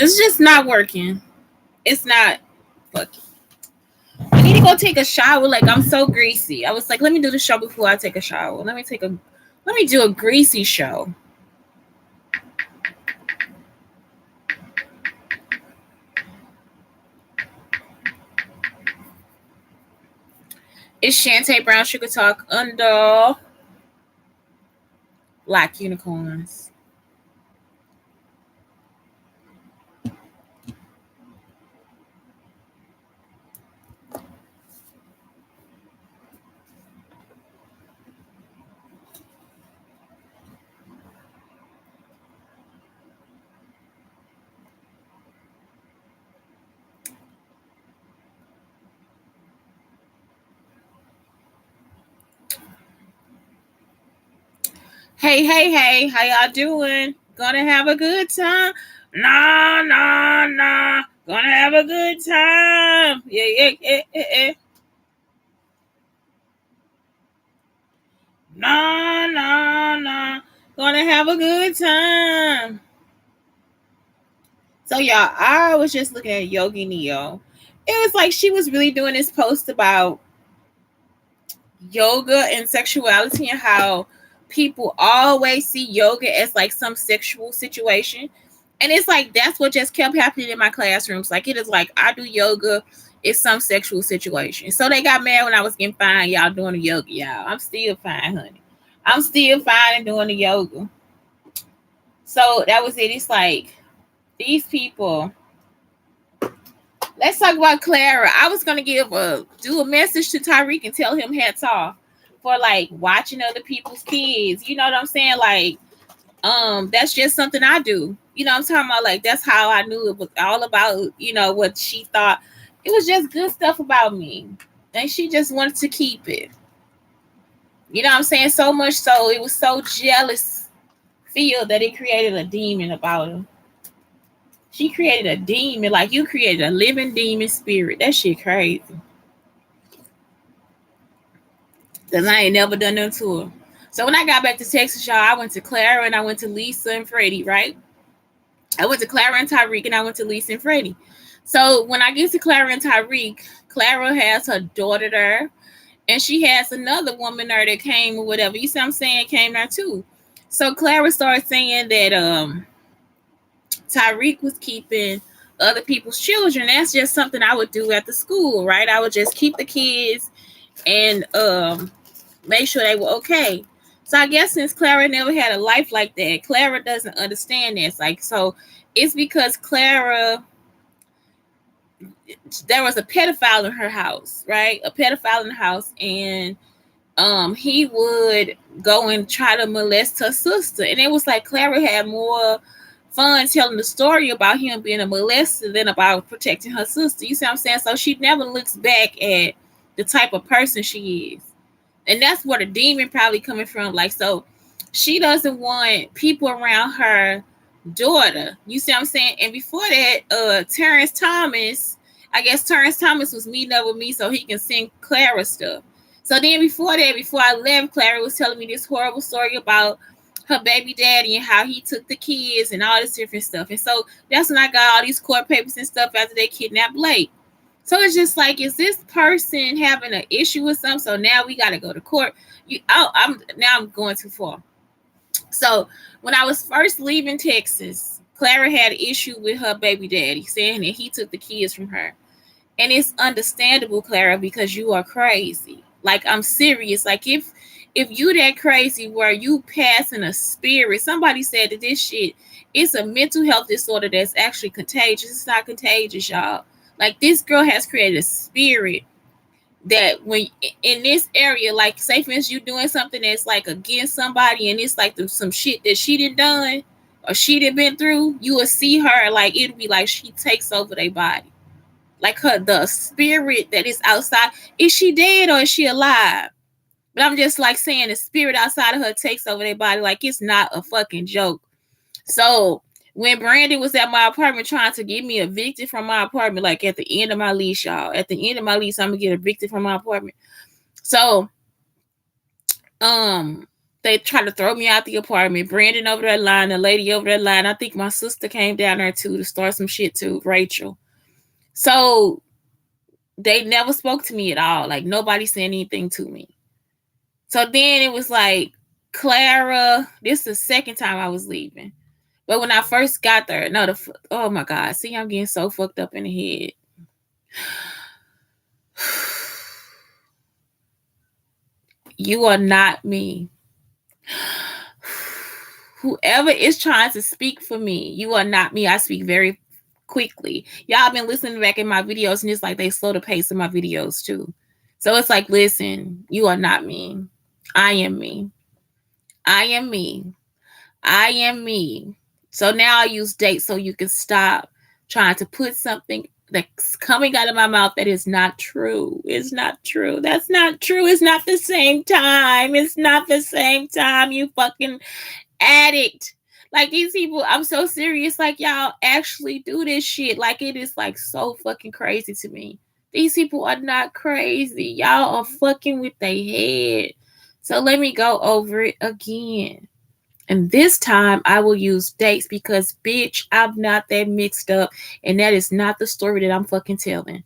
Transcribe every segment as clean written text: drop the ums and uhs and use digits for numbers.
It's just not working. It's not fucking. I need to go take a shower. Like, I'm so greasy. I was like, let me do the show before I take a shower. Let me do a greasy show. It's Shante Brown Sugar Talk under Black Unicorns. Hey, how y'all doing? Gonna have a good time? Nah. Gonna have a good time. Yeah. Nah. Gonna have a good time. So y'all, I was just looking at Yogi Neo. It was like she was really doing this post about yoga and sexuality and how people always see yoga as like some sexual situation. And it's like that's what just kept happening in my classrooms. Like it is like I do yoga, it's some sexual situation. So they got mad when I was getting fine, y'all doing the yoga, y'all. I'm still fine, honey. I'm still fine and doing the yoga. So that was it. It's like these people. Let's talk about Clara. I was gonna do a message to Tyreek and tell him hats off for like watching other people's kids. You know what I'm saying? Like, that's just something I do. You know what I'm talking about? Like, that's how I knew it was all about, you know, what she thought. It was just good stuff about me. And she just wanted to keep it. You know what I'm saying? So much so it was so jealous feel that it created a demon about her. She created a demon, like you created a living demon spirit. That shit crazy. Because I ain't never done nothing to her. So when I got back to Texas, y'all, I went to Clara and I went to Lisa and Freddie, right? I went to Clara and Tyreek and I went to Lisa and Freddie. So when I get to Clara and Tyreek, Clara has her daughter there. And she has another woman there that came or whatever. You see what I'm saying? Came there too. So Clara started saying that Tyreek was keeping other people's children. That's just something I would do at the school, right? I would just keep the kids and make sure they were okay. So I guess since Clara never had a life like that, Clara doesn't understand this. Like, so it's because Clara, there was a pedophile in her house, right? A pedophile in the house, and he would go and try to molest her sister. And it was like Clara had more fun telling the story about him being a molester than about protecting her sister. You see what I'm saying? So she never looks back at the type of person she is. And that's where the demon probably coming from. Like, so she doesn't want people around her daughter. You see what I'm saying? And before that, Terrence Thomas, I guess Terrence Thomas was meeting up with me so he can sing Clara stuff. So then before that, before I left, Clara was telling me this horrible story about her baby daddy and how he took the kids and all this different stuff. And so that's when I got all these court papers and stuff after they kidnapped Blake. So it's just like, is this person having an issue with something? So now we got to go to court. I'm going too far. So when I was first leaving Texas, Clara had an issue with her baby daddy, saying that he took the kids from her. And it's understandable, Clara, because you are crazy. Like, I'm serious. Like, if you that crazy where you passing a spirit, somebody said that this shit, it's a mental health disorder that's actually contagious. It's not contagious, y'all. Like, this girl has created a spirit that when in this area, like, say for instance, you doing something that's like against somebody and it's like some shit that she done or she been through, you will see her, like, it'll be like she takes over their body. Like, the spirit that is outside, is she dead or is she alive? But I'm just like saying the spirit outside of her takes over their body. Like, it's not a fucking joke. So when Brandon was at my apartment trying to get me evicted from my apartment, like at the end of my lease, y'all, at the end of my lease, I'm gonna get evicted from my apartment. So They tried to throw me out the apartment. Brandon over that line, the lady over that line. I think my sister came down there too to start some shit too, Rachel. So they never spoke to me at all. Like nobody said anything to me. So then it was like, Clara, this is the second time I was leaving. But when I first got there, no, oh my God. See, I'm getting so fucked up in the head. You are not me. Whoever is trying to speak for me, you are not me. I speak very quickly. Y'all been listening back in my videos, and it's like they slow the pace of my videos too. So it's like, listen, you are not me. I am me. I am me. I am me. So now I use dates so you can stop trying to put something that's coming out of my mouth that is not true. It's not true. That's not true. It's not the same time. It's not the same time, you fucking addict. Like these people, I'm so serious. Like y'all actually do this shit. Like it is like so fucking crazy to me. These people are not crazy. Y'all are fucking with their head. So let me go over it again. And this time I will use dates because, bitch, I'm not that mixed up. And that is not the story that I'm fucking telling.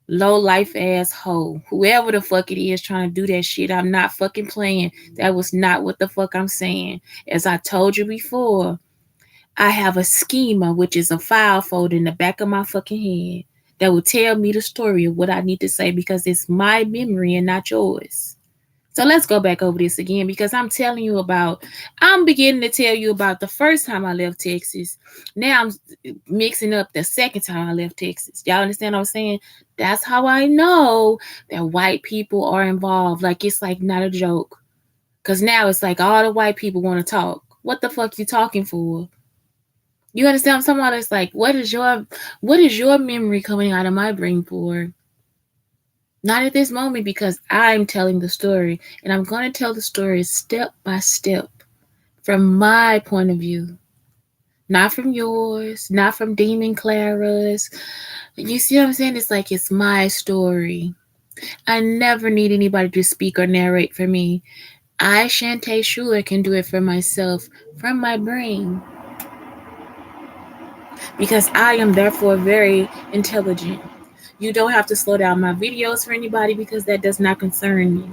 Low life ass hoe. Whoever the fuck it is trying to do that shit, I'm not fucking playing. That was not what the fuck I'm saying. As I told you before, I have a schema, which is a file folder in the back of my fucking head that will tell me the story of what I need to say because it's my memory and not yours. So let's go back over this again because I'm beginning to tell you about the first time I left Texas. Now I'm mixing up the second time I left Texas. Y'all understand what I'm saying? That's how I know that white people are involved. Like, it's like not a joke. Because now it's like all the white people want to talk. What the fuck you talking for? You understand? Somebody that's like, what is your memory coming out of my brain for? Not at this moment because I'm telling the story and I'm going to tell the story step by step from my point of view. Not from yours, not from Demon Clara's. You see what I'm saying? It's like it's my story. I never need anybody to speak or narrate for me. I, Shanteschuler, can do it for myself from my brain. Because I am therefore very intelligent. You don't have to slow down my videos for anybody because that does not concern me.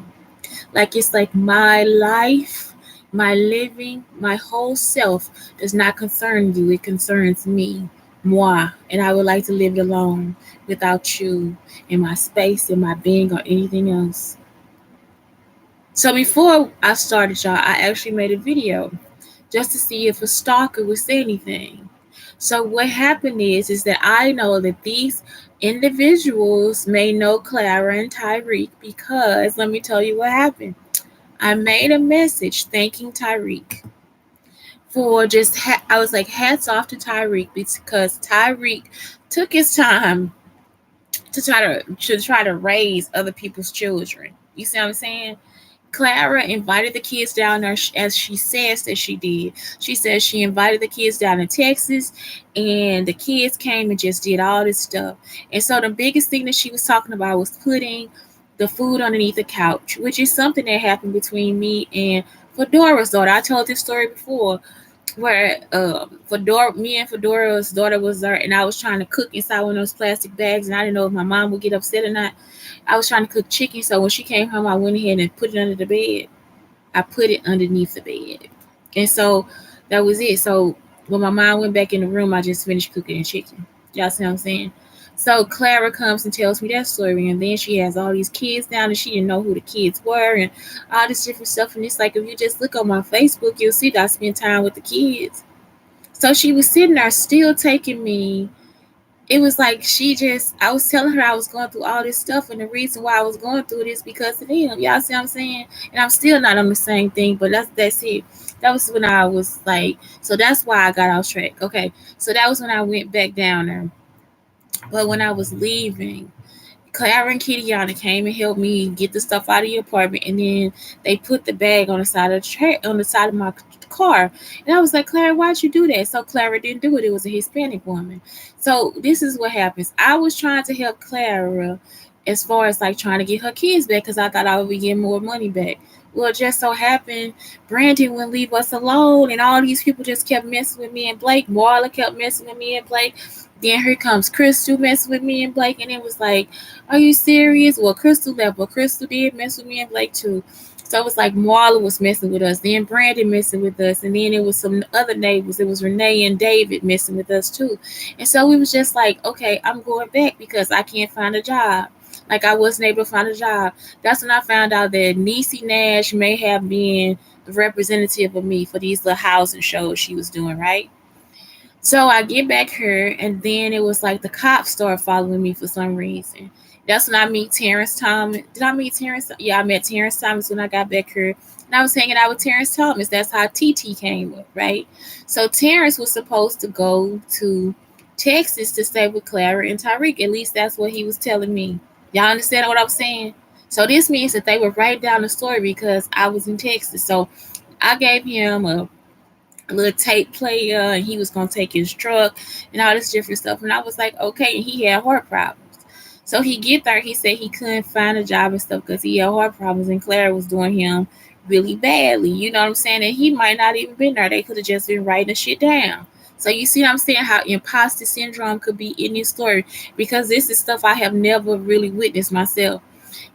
Like it's like my life, my living, my whole self does not concern you. It concerns me, moi. And I would like to live it alone without you in my space, in my being, or anything else. So before I started, y'all, I actually made a video just to see if a stalker would say anything. So what happened is that I know that these individuals may know Clara and Tyreek because let me tell you what happened. I made a message thanking Tyreek for just I was like, hats off to Tyreek because Tyreek took his time to try to raise other people's children. You see what I'm saying? Clara invited the kids down there as she says that she did. She says she invited the kids down to Texas and the kids came and just did all this stuff. And so the biggest thing that she was talking about was putting the food underneath the couch, which is something that happened between me and Fedora's daughter. I told this story before where me and Fedora's daughter was there and I was trying to cook inside one of those plastic bags and I didn't know if my mom would get upset or not. I was trying to cook chicken, so when she came home, I went ahead and put it under the bed. I put it underneath the bed. And so that was it. So when my mom went back in the room, I just finished cooking the chicken. Y'all see what I'm saying? So Clara comes and tells me that story, and then she has all these kids down, and she didn't know who the kids were, and all this different stuff. And it's like, if you just look on my Facebook, you'll see that I spend time with the kids. So she was sitting there still taking me. It was like I was telling her I was going through all this stuff, and the reason why I was going through it is because of them. Y'all see what I'm saying? And I'm still not on the same thing, but that's it. That was when I was like, so that's why I got off track. Okay, so that was when I went back down there. But when I was leaving, Clara and Kitiana came and helped me get the stuff out of the apartment, and then they put the bag on the side of my car. And I was like, Clara, why'd you do that? So Clara didn't do it. It was a Hispanic woman. So this is what happens. I was trying to help Clara as far as like trying to get her kids back because I thought I would be getting more money back. Well, it just so happened Brandon wouldn't leave us alone, and all these people just kept messing with me and Blake. Marla kept messing with me and Blake. Then here comes Crystal messing with me and Blake, and it was like, "Are you serious?" Well, Crystal left, but Crystal did mess with me and Blake too. So it was like Marla was messing with us, then Brandon messing with us, and then it was some other neighbors. It was Renee and David messing with us too. And so we was just like, okay, I'm going back because I can't find a job. Like I wasn't able to find a job. That's when I found out that Niecy Nash may have been the representative of me for these little housing shows she was doing, right? So I get back here, and then it was like the cops started following me for some reason. That's when I meet Terrence Thomas. Did I meet Terrence? Yeah, I met Terrence Thomas when I got back here. And I was hanging out with Terrence Thomas. That's how TT came up, right? So Terrence was supposed to go to Texas to stay with Clara and Tyreek. At least that's what he was telling me. Y'all understand what I was saying? So this means that they were right down the story because I was in Texas. So I gave him a little tape player, and he was gonna take his truck and all this different stuff. And I was like, okay. And he had heart problems. So he get there, he said he couldn't find a job and stuff because he had heart problems, and Claire was doing him really badly. You know what I'm saying? And he might not even been there. They could have just been writing the shit down. So you see what I'm saying? How imposter syndrome could be in this story because this is stuff I have never really witnessed myself.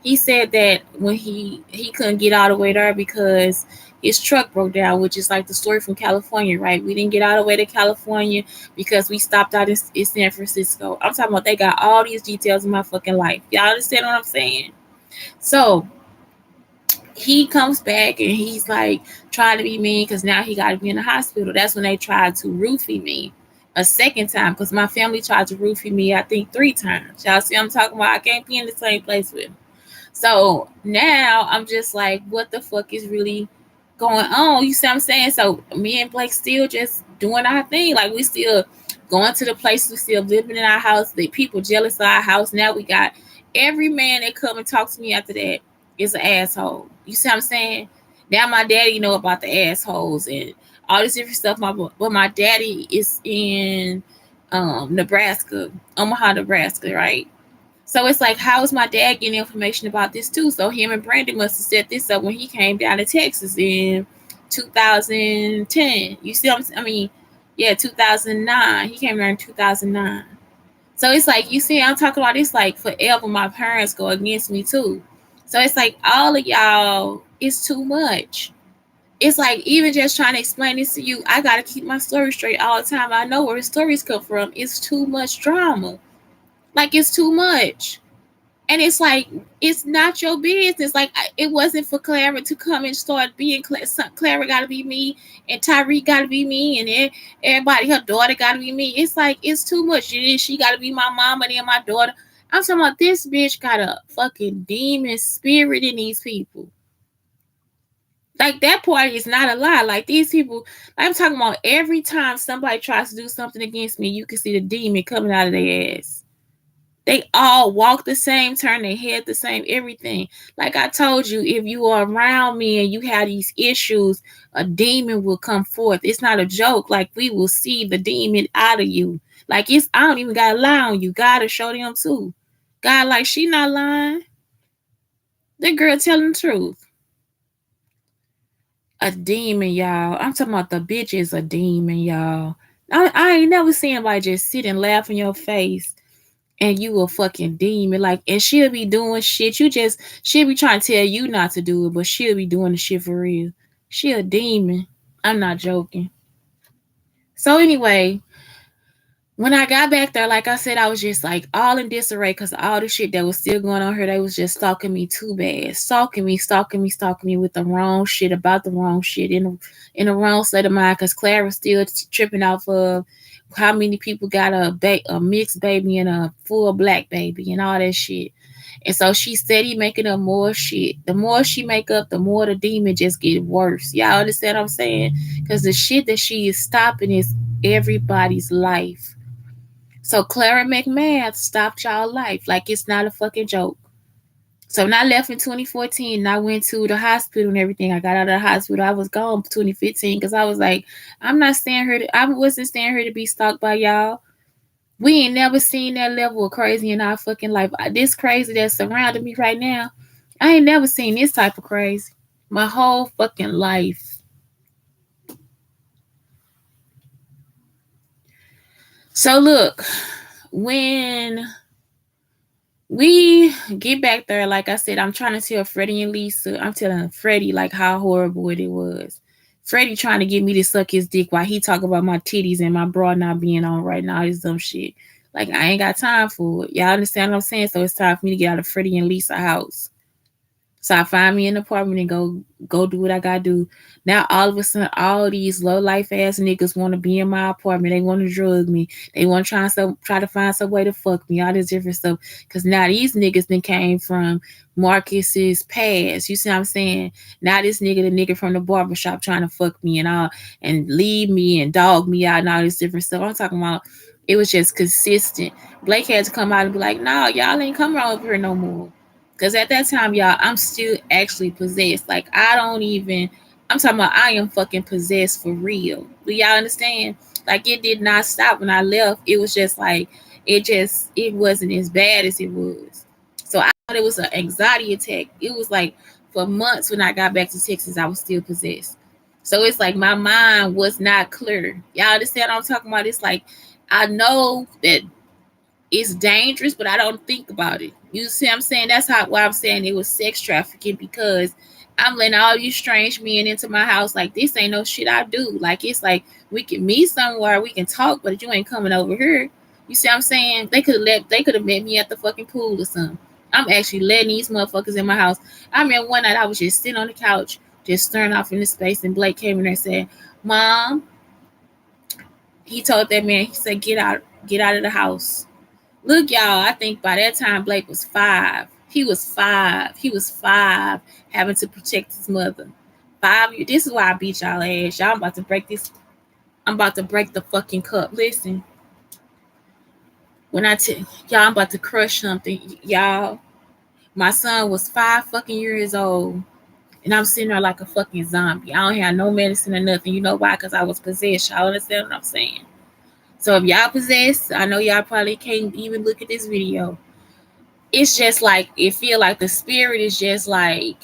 He said that when he couldn't get all the way there because his truck broke down, which is like the story from California, right? We didn't get all the way to California because we stopped out in San Francisco. I'm talking about they got all these details in my fucking life. Y'all understand what I'm saying? So he comes back and he's like trying to be mean because now he got to be in the hospital. That's when they tried to roofie me a second time because my family tried to roofie me, I think, 3 times. Y'all see what I'm talking about? I can't be in the same place with him. So now I'm just like, what the fuck is really going on? You see what I'm saying? So me and Blake still just doing our thing. Like we still going to the place, we still living in our house. The people jealous of our house. Now we got every man that come and talk to me after that is an asshole. You see what I'm saying? Now my daddy know about the assholes and all this different stuff. But my daddy is in Nebraska, Omaha, Nebraska, right? So it's like, how is my dad getting information about this too? So him and Brandon must have set this up when he came down to Texas in 2010. You see what I mean? Yeah, 2009. He came there in 2009. So it's like, you see, I'm talking about this like forever. My parents go against me too. So it's like all of y'all, it's too much. It's like even just trying to explain this to you, I gotta keep my story straight all the time. I know where the stories come from. It's too much drama. Like it's too much. And it's like, it's not your business. Like it wasn't for Clara to come and start being Clara got to be me, and Tyreek got to be me, and everybody, her daughter got to be me. It's like it's too much. She got to be my mama and then my daughter. I'm talking about this bitch got a fucking demon spirit in these people. Like that part is not a lie. Like these people, I'm talking about every time somebody tries to do something against me, you can see the demon coming out of their ass. They all walk the same, turn their head the same, everything. Like I told you, if you are around me and you have these issues, a demon will come forth. It's not a joke. Like we will see the demon out of you. Like I don't even gotta lie on you. God will show them too. God, like she not lying. The girl telling the truth. A demon, y'all. I'm talking about the bitch is a demon, y'all. I ain't never seen anybody just sit and laugh in your face and you a fucking demon. Like, and she'll be doing shit. She'll be trying to tell you not to do it, but she'll be doing the shit for real. She a demon. I'm not joking. So anyway, when I got back there, like I said, I was just like all in disarray because all the shit that was still going on here, they was just stalking me too bad. Stalking me with the wrong shit about the wrong shit in the wrong state of mind because Claire was still tripping off of how many people got a mixed baby and a full black baby and all that shit. And so she steady making up more shit. The more she make up, the more the demon just get worse. Y'all understand what I'm saying? Because the shit that she is stopping is everybody's life. So Clara McMahon stopped y'all life. Like it's not a fucking joke. So when I left in 2014 and I went to the hospital and everything, I got out of the hospital. I was gone 2015 because I was like, I'm not staying here. I wasn't staying here to be stalked by y'all. We ain't never seen that level of crazy in our fucking life. This crazy that's surrounding me right now, I ain't never seen this type of crazy my whole fucking life. So look, when we get back there, like I said, I'm trying to tell Freddie and Lisa, I'm telling Freddie like how horrible it was. Freddie trying to get me to suck his dick while he talk about my titties and my bra not being on right now. This dumb shit. Like I ain't got time for it. Y'all understand what I'm saying? So it's time for me to get out of Freddie and Lisa house. So I find me an apartment and go do what I gotta do. Now all of a sudden, all these low life ass niggas want to be in my apartment. They want to drug me. They want to try to find some way to fuck me. All this different stuff. Cause now these niggas then came from Marcus's past. You see what I'm saying? Now this nigga, the nigga from the barbershop, trying to fuck me and all, and leave me and dog me out and all this different stuff. I'm talking about. It was just consistent. Blake had to come out and be like, "No, y'all ain't coming over here no more." Because at that time, y'all, I'm still actually possessed. Like, I'm talking about I am fucking possessed for real. Do y'all understand? Like, it did not stop when I left. It was just like, it wasn't as bad as it was. So I thought it was an anxiety attack. It was like for months when I got back to Texas, I was still possessed. So it's like my mind was not clear. Y'all understand what I'm talking about? It's like, I know that it's dangerous, but I don't think about it. You see what I'm saying? That's why I'm saying it was sex trafficking, because I'm letting all these strange men into my house. Like, this ain't no shit I do. Like, it's like we can meet somewhere, we can talk, but you ain't coming over here. You see what I'm saying? They could have met me at the fucking pool or something. I'm actually letting these motherfuckers in my house. I remember one night I was just sitting on the couch, just staring off into space, and Blake came in there and said, "Mom," he told that man, he said, get out of the house." Look, y'all, I think by that time Blake was 5. He was 5. He was 5, having to protect his mother. 5 years. This is why I beat y'all ass. Y'all, I'm about to break this. I'm about to break the fucking cup. Listen, when y'all, I'm about to crush something. Y'all, my son was 5 fucking years old, and I'm sitting there like a fucking zombie. I don't have no medicine or nothing. You know why? Because I was possessed. Y'all understand what I'm saying? So if y'all possessed, I know y'all probably can't even look at this video. It's just like, it feel like the spirit is just like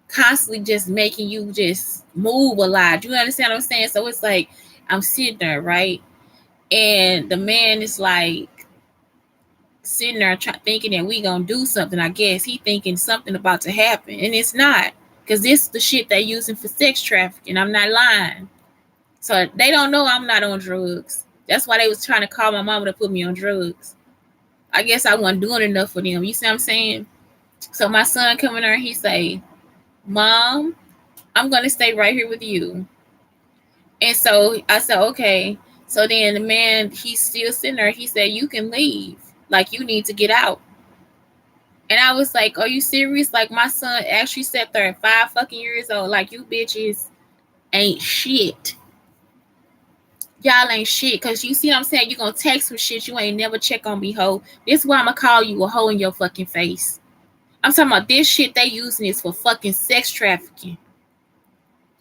constantly just making you just move a lot. Do you understand what I'm saying? So it's like I'm sitting there, right? And the man is like sitting there thinking that we gonna do something. I guess he thinking something about to happen, and it's not, because this is the shit they using for sex trafficking. I'm not lying. So they don't know I'm not on drugs. That's why they was trying to call my mama to put me on drugs. I guess I wasn't doing enough for them. You see what I'm saying? So my son come in there and he say, "Mom, I'm going to stay right here with you." And so I said, "Okay." So then the man, he's still sitting there. He said, "You can leave. Like, you need to get out." And I was like, "Are you serious?" Like, my son actually sat there at 5 fucking years old. Like, you bitches ain't shit. Y'all ain't shit. Because you see what I'm saying? You going to text some shit you ain't never check on me, hoe. This is why I'm going to call you a hoe in your fucking face. I'm talking about this shit they using is for fucking sex trafficking.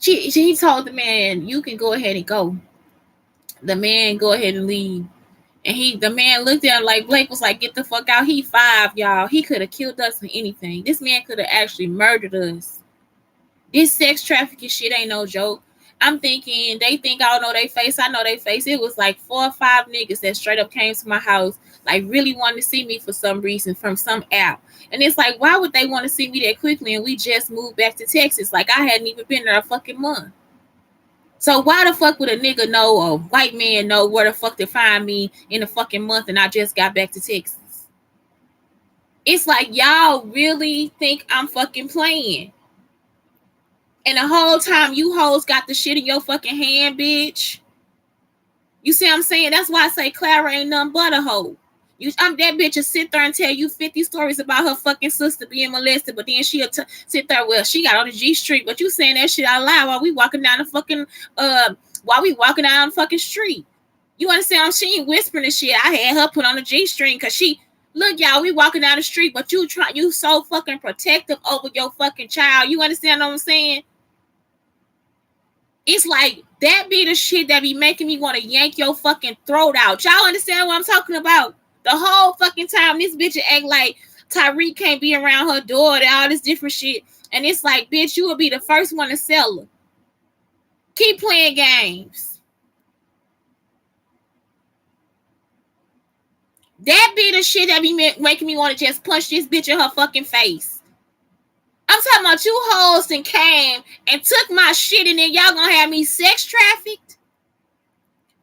He told the man, "You can go ahead and go." The man go ahead and leave. And the man looked at him like, Blake was like, "Get the fuck out." He 5, y'all. He could have killed us for anything. This man could have actually murdered us. This sex trafficking shit ain't no joke. I'm thinking they think I don't know their face. I know their face. It was like 4 or 5 niggas that straight up came to my house, like really wanted to see me for some reason from some app. And it's like, why would they want to see me that quickly? And we just moved back to Texas. Like, I hadn't even been there a fucking month. So why the fuck would a nigga know, or a white man know where the fuck to find me in a fucking month and I just got back to Texas? It's like, y'all really think I'm fucking playing. And the whole time you hoes got the shit in your fucking hand, bitch. You see what I'm saying? That's why I say Clara ain't nothing but a hoe. I'm that bitch will sit there and tell you 50 stories about her fucking sister being molested, but then she'll sit there, well, she got on the G Street, but you saying that shit out loud while we walking down the fucking street. You understand? She ain't whispering and shit. I had her put on the G string because look, y'all, we walking down the street, but you so fucking protective over your fucking child. You understand what I'm saying? It's like that be the shit that be making me want to yank your fucking throat out. Y'all understand what I'm talking about? The whole fucking time this bitch act like Tyreek can't be around her daughter, all this different shit. And it's like, bitch, you will be the first one to sell her. Keep playing games. That be the shit that be making me want to just punch this bitch in her fucking face. I'm talking about you hoes and came and took my shit and then y'all gonna have me sex trafficked?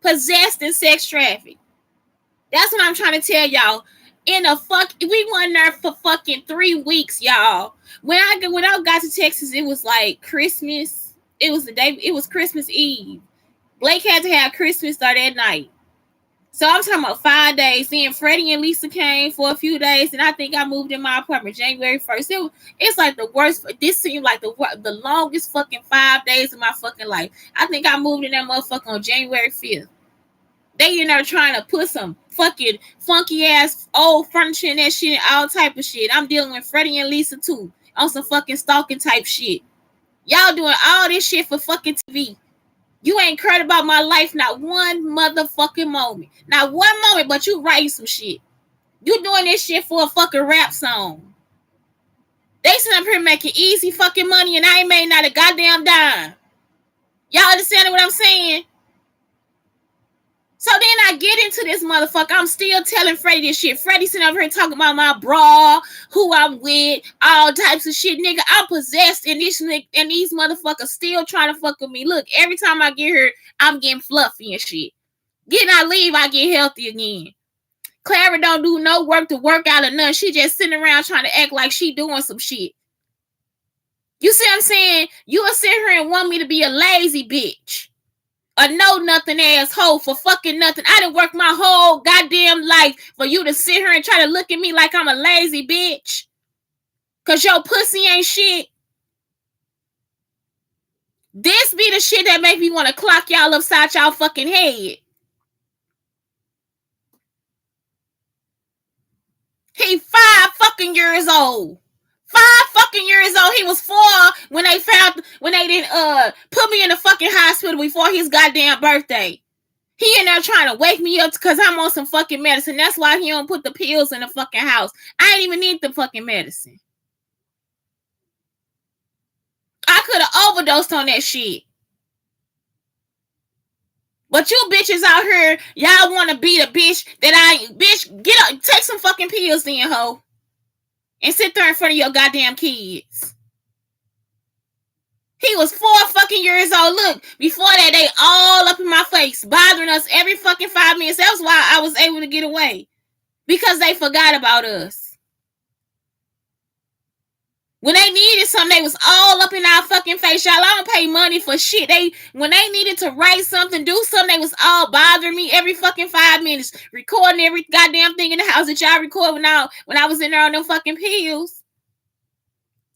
Possessed and sex trafficked. That's what I'm trying to tell y'all. We went there for fucking 3 weeks, y'all. When I got to Texas, it was like Christmas. It was Christmas Eve. Blake had to have Christmas start that night. So I'm talking about 5 days. Then Freddie and Lisa came for a few days, and I think I moved in my apartment January 1st. It's like the worst. This seemed like the longest fucking 5 days of my fucking life. I think I moved in that motherfucker on January 5th. They in there trying to put some fucking funky ass old furniture in that shit and all type of shit. I'm dealing with Freddie and Lisa too on some fucking stalking type shit. Y'all doing all this shit for fucking TV. You ain't cared about my life not one motherfucking moment. Not one moment, but you writing some shit. You doing this shit for a fucking rap song. They sit up here making easy fucking money and I ain't made not a goddamn dime. Y'all understand what I'm saying? So then I get into this motherfucker. I'm still telling Freddie this shit. Freddie sitting over here talking about my bra, who I'm with, all types of shit. Nigga, I'm possessed and these motherfuckers still trying to fuck with me. Look, every time I get here, I'm getting fluffy and shit. Getting I leave, I get healthy again. Clara don't do no work to work out or nothing. She just sitting around trying to act like she doing some shit. You see what I'm saying? You will sit here and want me to be a lazy bitch. A know-nothing asshole for fucking nothing. I done worked my whole goddamn life for you to sit here and try to look at me like I'm a lazy bitch. Cause your pussy ain't shit. This be the shit that make me want to clock y'all upside y'all fucking head. He 5 fucking years old. 5 fucking years old. He was 4 when they didn't put me in the fucking hospital before his goddamn birthday. He in there trying to wake me up because I'm on some fucking medicine. That's why he don't put the pills in the fucking house. I ain't even need the fucking medicine. I could have overdosed on that shit. But you bitches out here, y'all want to be the bitch that I ain't. Bitch, get up. Take some fucking pills then, ho. And sit there in front of your goddamn kids. He was 4 fucking years old. Look, before that, they all up in my face, bothering us every fucking 5 minutes. That was why I was able to get away. Because they forgot about us. When they needed something, they was all up in our fucking face. Y'all, I don't pay money for shit. When they needed to write something, do something, they was all bothering me every fucking 5 minutes. Recording every goddamn thing in the house that y'all record when I was in there on them fucking pills.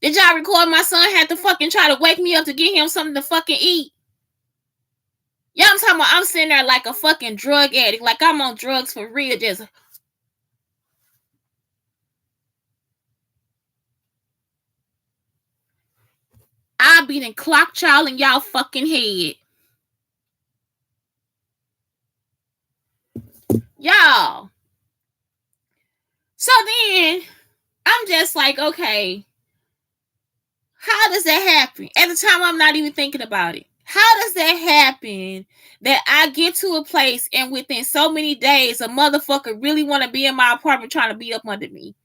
Did y'all record my son had to fucking try to wake me up to get him something to fucking eat? Y'all, I'm talking about I'm sitting there like a fucking drug addict. Like I'm on drugs for real. Just I be done clocked y'all in y'all fucking head. Y'all. So then I'm just like, okay, how does that happen? At the time, I'm not even thinking about it. How does that happen that I get to a place and within so many days, a motherfucker really want to be in my apartment trying to be up under me?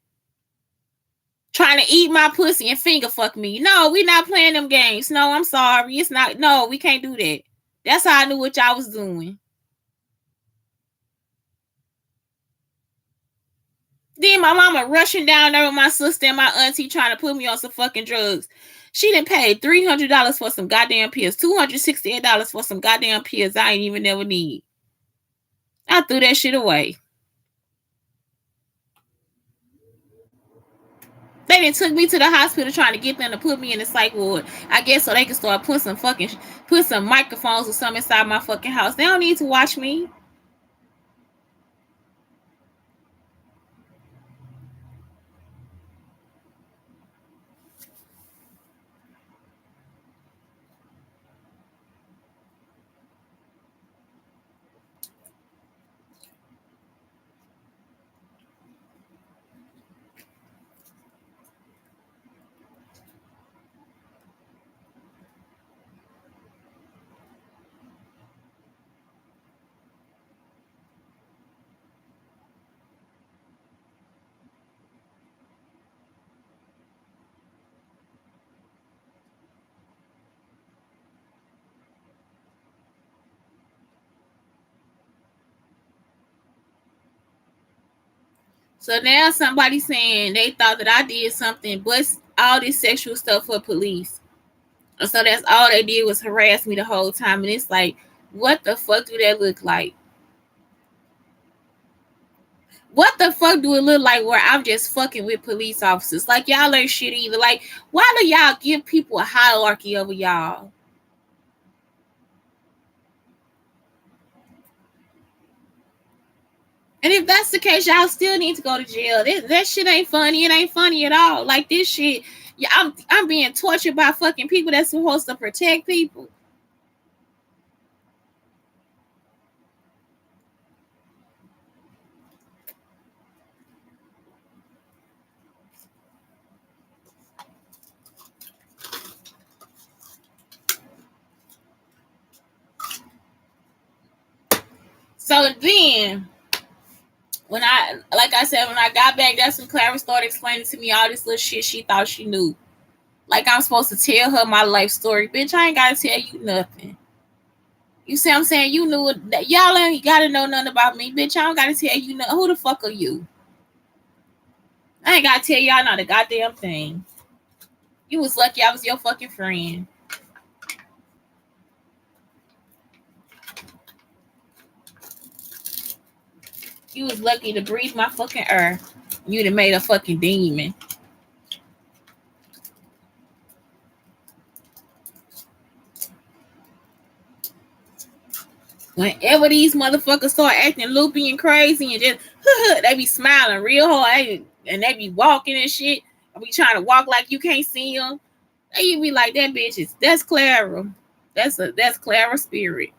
Trying to eat my pussy and finger fuck me. No, we not playing them games. No, I'm sorry. It's not. No, we can't do that. That's how I knew what y'all was doing. Then my mama rushing down there with my sister and my auntie trying to put me on some fucking drugs. She done paid $300 for some goddamn pills. $268 for some goddamn pills I ain't even never need. I threw that shit away. They done took me to the hospital trying to get them to put me in the psych ward. I guess so they can start put some microphones or something inside my fucking house. They don't need to watch me. So now somebody saying they thought that I did something, but all this sexual stuff for police. And so that's all they did was harass me the whole time. And it's like, what the fuck do that look like? What the fuck do it look like where I'm just fucking with police officers? Like, y'all ain't shit either. Like, why do y'all give people a hierarchy over y'all? And if that's the case, y'all still need to go to jail. That shit ain't funny. It ain't funny at all. Like, this shit, yeah, I'm being tortured by fucking people that's supposed to protect people. So then, when like I said, when I got back, that's when Clara started explaining to me all this little shit she thought she knew. Like I'm supposed to tell her my life story. Bitch, I ain't gotta tell you nothing. You see what I'm saying? You knew that y'all ain't gotta know nothing about me. Bitch, I don't gotta tell you nothing. Who the fuck are you? I ain't gotta tell y'all not a goddamn thing. You was lucky I was your fucking friend. You was lucky to breathe my fucking air. You'd have made a fucking demon. Whenever these motherfuckers start acting loopy and crazy and just they be smiling real hard and they be walking and shit. I be trying to walk like you can't see them. They be like that bitch is that's Clara. That's Clara's spirit.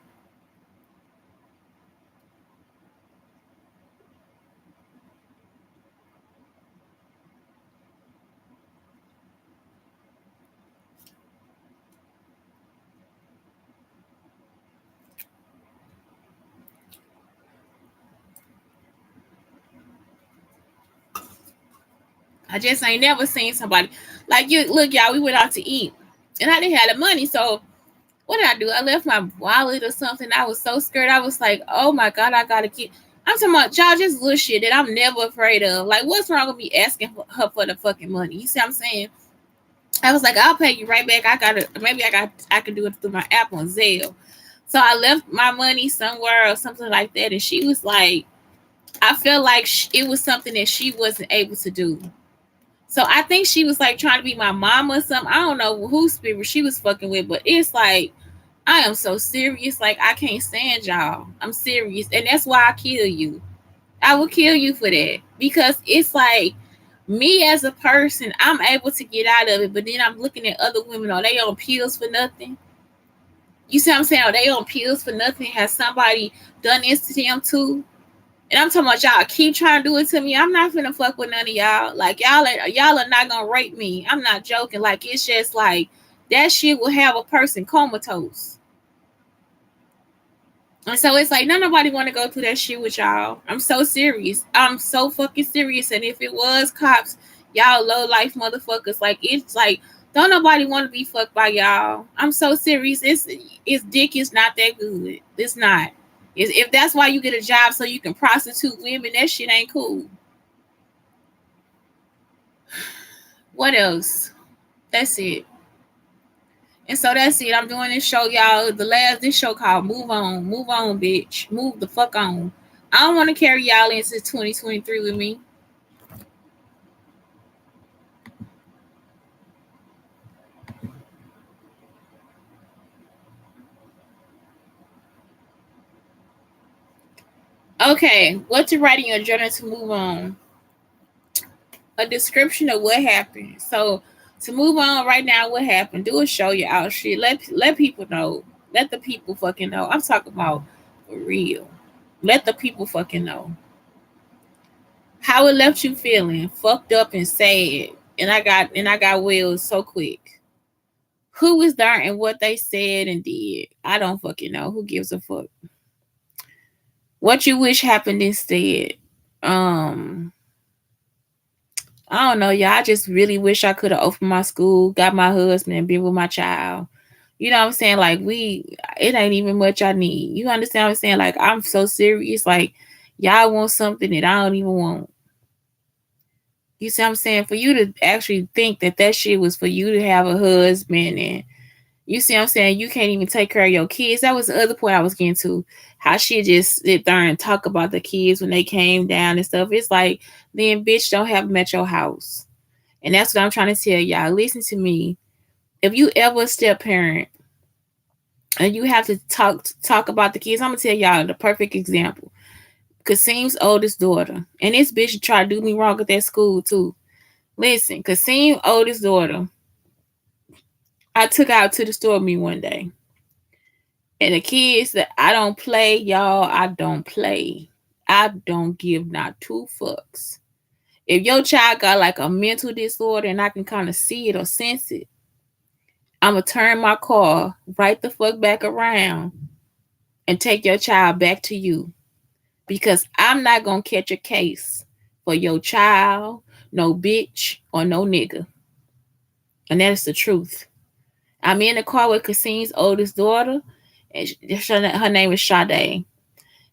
I just ain't never seen somebody like you. Look, y'all, we went out to eat, and I didn't have the money. So what did I do? I left my wallet or something. I was so scared. I was like, oh my god, I gotta get. I'm talking about y'all just little shit that I'm never afraid of. Like, what's wrong with me asking her for the fucking money? You see what I'm saying? I was like, I'll pay you right back. I can do it through my app on Zelle. So I left my money somewhere or something like that, and she was like, I felt like it was something that she wasn't able to do. So I think she was like trying to be my mom or something. I don't know whose spirit she was fucking with, but it's like I am so serious. Like I can't stand y'all. I'm serious, and that's why I kill you. I will kill you for that because it's like me as a person, I'm able to get out of it, but then I'm looking at other women. Are they on pills for nothing? You see what I'm saying? Are they on pills for nothing? Has somebody done this to them too? And I'm talking about y'all keep trying to do it to me. I'm not finna fuck with none of y'all. Like y'all are not gonna rape me. I'm not joking. Like it's just like that shit will have a person comatose. And so it's like nobody want to go through that shit with y'all. I'm so serious. I'm so fucking serious. And if it was cops, y'all low life motherfuckers. Like it's like don't nobody want to be fucked by y'all. I'm so serious. It's dick is not that good. It's not. If that's why you get a job so you can prostitute women, that shit ain't cool. What else? That's it. And so that's it. I'm doing this show, y'all. This show called Move On. Move on, bitch. Move the fuck on. I don't want to carry y'all into 2023 with me. Okay, what to write in your journal to move on? A description of what happened. So to move on right now, what happened? Do a show you out shit. Let people know. Let the people fucking know. I'm talking about for real. Let the people fucking know how it left you feeling fucked up and sad. And I got well so quick. Who was there and what they said and did? I don't fucking know. Who gives a fuck? What you wish happened instead? Um, I don't know, y'all. I just really wish I could have opened my school, got my husband, and been with my child. You know what I'm saying? Like it ain't even much I need. You understand what I'm saying? Like I'm so serious. Like y'all want something that I don't even want. You see what I'm saying? For you to actually think that that shit was for you to have a husband, and you see what I'm saying? You can't even take care of your kids. That was the other point I was getting to. How she just sit there and talk about the kids when they came down and stuff. It's like, then bitch, don't have them at your house. And that's what I'm trying to tell y'all. Listen to me. If you ever a step parent and you have to talk about the kids, I'm gonna tell y'all the perfect example. Kasim's oldest daughter. And this bitch tried to do me wrong at that school too. Listen, Kasim's oldest daughter, I took out to the store with me one day. And the kids that I don't play, y'all, I don't play. I don't give not two fucks. If your child got like a mental disorder and I can kind of see it or sense it, I'm going to turn my car right the fuck back around and take your child back to you. Because I'm not going to catch a case for your child, no bitch, or no nigga. And that is the truth. I'm in the car with Kasim's oldest daughter, and her name is Sade.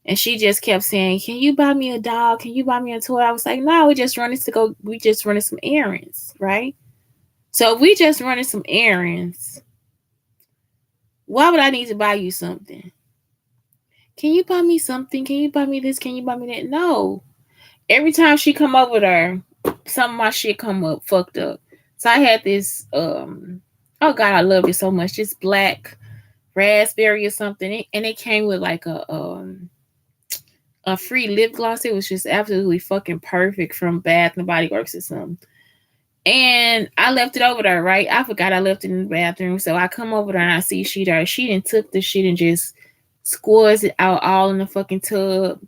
And she just kept saying, "Can you buy me a dog? Can you buy me a toy?" I was like, "No, we just running some errands, right?" So if we just running some errands, why would I need to buy you something? Can you buy me something? Can you buy me this? Can you buy me that? No. Every time she come over there, some of my shit come up fucked up. So I had this oh god, I love it so much. This black raspberry or something. And it came with like a free lip gloss. It was just absolutely fucking perfect from Bath and Body Works or something. And I left it over there, right? I forgot I left it in the bathroom. So I come over there and I see she there. She done took the shit and just squirts it out all in the fucking tub.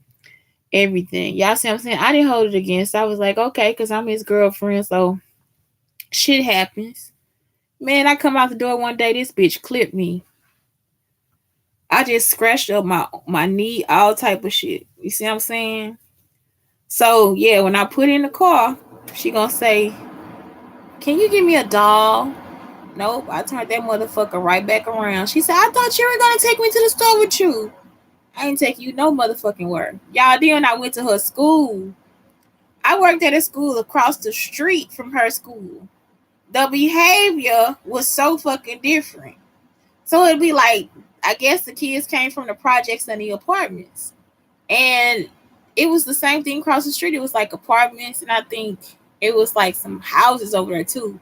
Everything. Y'all see what I'm saying? I didn't hold it against. I was like, okay, because I'm his girlfriend. So shit happens. Man, I come out the door one day. This bitch clipped me. I just scratched up my knee, all type of shit. You see what I'm saying? So yeah, when I put in the car, she gonna say, "Can you give me a doll?" Nope. I turned that motherfucker right back around. She said, "I thought you were gonna take me to the store with you." I ain't take you no motherfucking word. Y'all, then I went to her school. I worked at a school across the street from her school. The behavior was so fucking different. So it'd be like, I guess the kids came from the projects and the apartments. And it was the same thing across the street. It was like apartments, and I think it was like some houses over there too.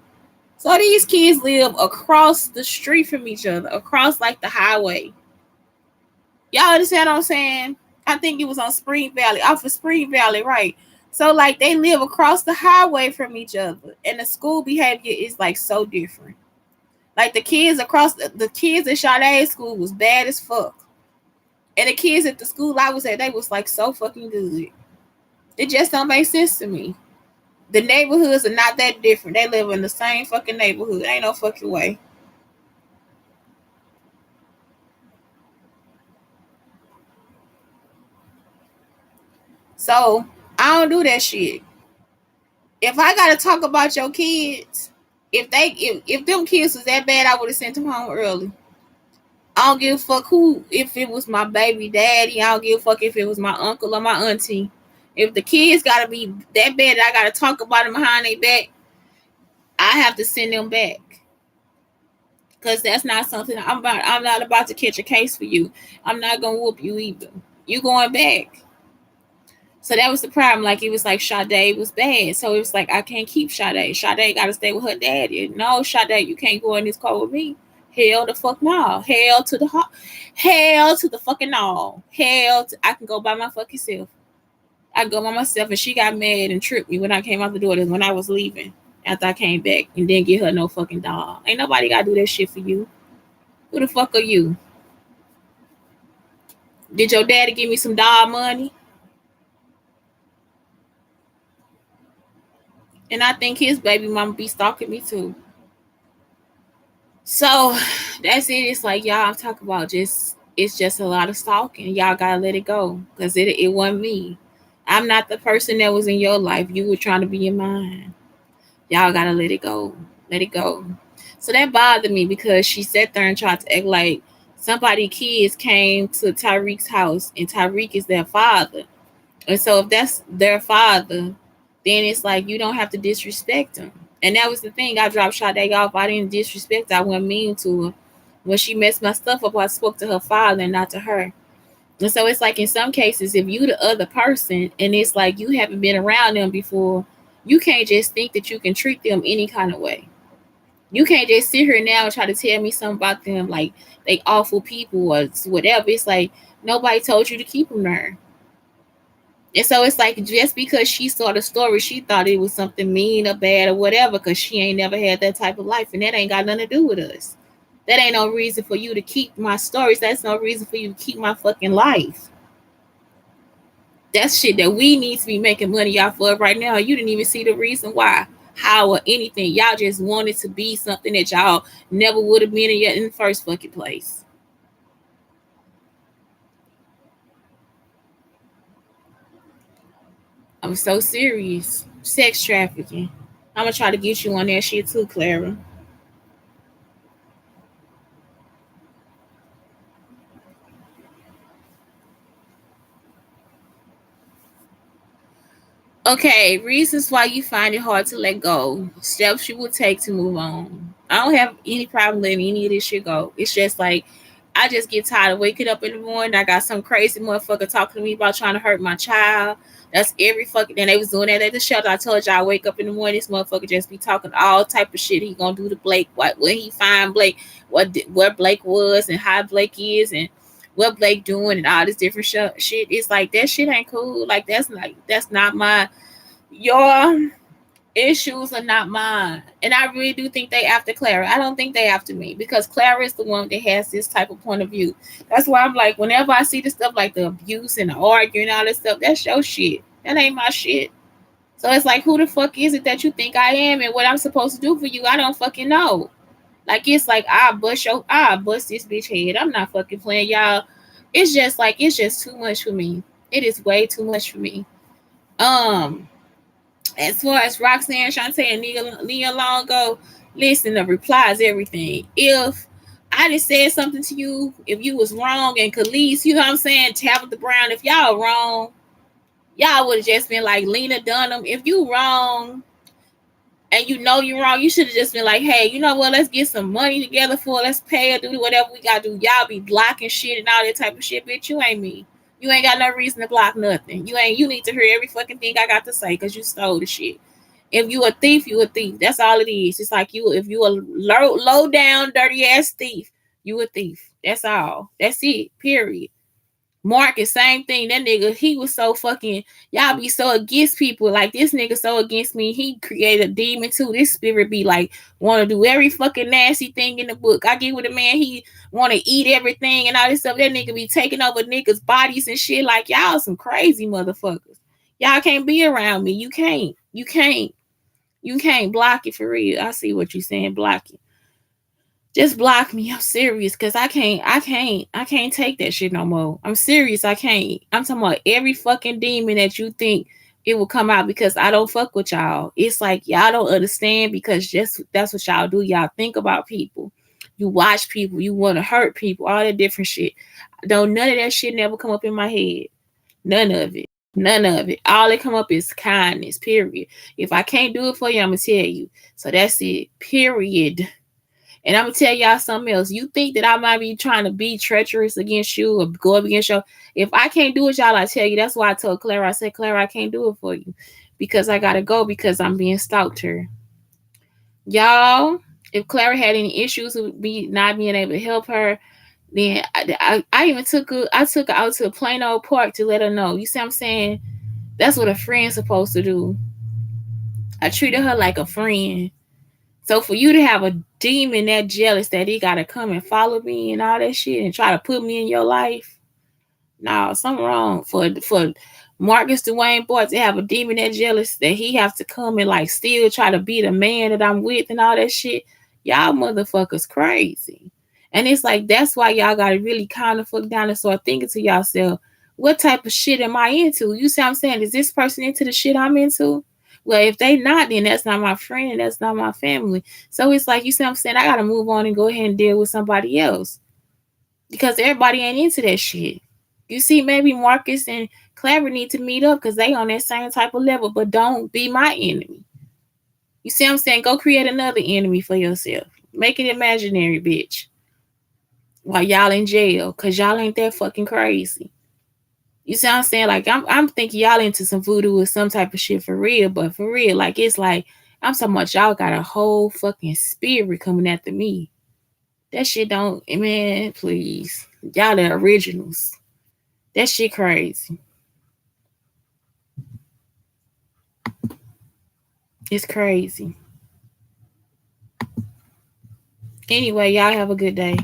So these kids live across the street from each other, across like the highway. Y'all understand what I'm saying? I think it was on Spring Valley, off of Spring Valley, right? So like they live across the highway from each other, and the school behavior is like so different. Like the kids at Sade's school was bad as fuck, and the kids at the school I was at, they was like so fucking good. It just don't make sense to me. The neighborhoods are not that different. They live in the same fucking neighborhood. Ain't no fucking way. So I don't do that shit. If I gotta talk about your kids, if them kids was that bad, I would have sent them home early. I don't give a fuck who. If it was my baby daddy, I don't give a fuck if it was my uncle or my auntie. If the kids gotta be that bad, I gotta talk about them behind their back. I have to send them back, because that's not something I'm about. I'm not about to catch a case for you. I'm not gonna whoop you either. You going back. So that was the problem. Like it was like Sade was bad. So it was like I can't keep Sade. Sade gotta stay with her daddy. No, Sade, you can't go in this car with me. Hell the fuck no. Hell to the fucking no. I can go by my fucking self. I go by myself, and she got mad and tripped me when I came out the door when I was leaving. After I came back and didn't get her no fucking dog. Ain't nobody gotta do that shit for you. Who the fuck are you? Did your daddy give me some dog money? And I think his baby mama be stalking me too. So that's it. It's like y'all talk about it's just a lot of stalking. Y'all gotta let it go. Cause it wasn't me. I'm not the person that was in your life. You were trying to be in mine. Y'all gotta let it go. Let it go. So that bothered me because she sat there and tried to act like somebody kids came to Tyreek's house and Tyreek is their father. And so if that's their father, then it's like you don't have to disrespect them. And that was the thing. I dropped Sade off. I didn't disrespect her. I wasn't mean to her. When she messed my stuff up, I spoke to her father and not to her. And so it's like in some cases, if you the other person and it's like you haven't been around them before, you can't just think that you can treat them any kind of way. You can't just sit here now and try to tell me something about them like they awful people or whatever. It's like nobody told you to keep them there. And so it's like just because she saw the story, she thought it was something mean or bad or whatever because she ain't never had that type of life. And that ain't got nothing to do with us. That ain't no reason for you to keep my stories. That's no reason for you to keep my fucking life. That's shit that we need to be making money off of right now. You didn't even see the reason why, how, or anything. Y'all just wanted to be something that y'all never would have been in the first fucking place. I'm so serious. Sex trafficking. I'm gonna try to get you on that shit too, Clara. Okay, reasons why you find it hard to let go. Steps you will take to move on. I don't have any problem letting any of this shit go. It's just like I just get tired of waking up in the morning. I got some crazy motherfucker talking to me about trying to hurt my child. That's every fucking. And they was doing that at the shelter. I told y'all, I wake up in the morning. This motherfucker just be talking all type of shit. He gonna do to Blake. What when he find Blake? Where Blake was and how Blake is and what Blake doing and all this different shit. It's like that shit ain't cool. Like that's not my your issues are not mine. And I really do think they after Clara. I don't think they after me because Clara is the one that has this type of point of view. That's why I'm like, whenever I see the stuff like the abuse and the arguing and all this stuff, that's your shit. That ain't my shit. So it's like, who the fuck is it that you think I am and what I'm supposed to do for you? I don't fucking know. Like it's like I bust this bitch head. I'm not fucking playing, y'all. It's just like it's just too much for me. It is way too much for me. Um, as far as Roxanne, Shante, and Nia Long go, listen, the reply is everything. If I just said something to you, if you was wrong, and Khalees, you know what I'm saying, Tabitha Brown, if y'all wrong, y'all would have just been like Lena Dunham. If you wrong and you know you're wrong, you should have just been like, hey, you know what, let's get some money together for it. Let's pay or do whatever we gotta do. Y'all be blocking shit and all that type of shit, bitch. You ain't me. You ain't got no reason to block nothing. You need to hear every fucking thing I got to say because you stole the shit. If you a thief, you a thief. That's all it is. It's like if you a low down, dirty ass thief, you a thief. That's all. That's it. Period. Marcus, same thing. That nigga, he was so fucking. Y'all be so against people. Like this nigga so against me. He created a demon too. This spirit be like want to do every fucking nasty thing in the book. I get with a man. He want to eat everything and all this stuff. That nigga be taking over niggas' bodies and shit. Like y'all some crazy motherfuckers. Y'all can't be around me. You can't. You can't. You can't block it for real. I see what you're saying. Block it. Just block me. I'm serious because I can't take that shit no more. I'm serious. I can't. I'm talking about every fucking demon that you think it will come out because I don't fuck with y'all. It's like y'all don't understand because just that's what y'all do. Y'all think about people. You watch people. You want to hurt people. All that different shit. Don't none of that shit never come up in my head. None of it. None of it. All that come up is kindness. Period. If I can't do it for you, I'm gonna tell you. So that's it. Period. And I'm gonna tell y'all something else. You think that I might be trying to be treacherous against you or go up against you? If I can't do it, y'all, I tell you. That's why I told Clara. I said, Clara, I can't do it for you because I gotta go because I'm being stalked here. Y'all, if Clara had any issues with me not being able to help her, then I even took her. I took her out to a plain old park to let her know. You see what I'm saying? That's what a friend's supposed to do. I treated her like a friend. So for you to have a demon that jealous that he gotta come and follow me and all that shit and try to put me in your life, no, something wrong. For Marcus Dwayne Boyd to have a demon that jealous that he has to come and like still try to be the man that I'm with and all that shit, y'all motherfuckers crazy. And it's like that's why y'all gotta really kind of fuck down and start thinking to yourself, what type of shit am I into? You see what I'm saying? Is this person into the shit I'm into? Well, if they not, then that's not my friend and that's not my family. So it's like, you see what I'm saying? I got to move on and go ahead and deal with somebody else because everybody ain't into that shit. You see, maybe Marcus and Clever need to meet up because they on that same type of level, but don't be my enemy. You see what I'm saying? Go create another enemy for yourself. Make it imaginary, bitch. While y'all in jail, cause y'all ain't that fucking crazy. You see what I'm saying? Like I'm thinking y'all into some voodoo or some type of shit for real, but for real, like it's like I'm talking about y'all got a whole fucking spirit coming after me. That shit don't, man, please. Y'all the originals. That shit crazy. It's crazy. Anyway, y'all have a good day.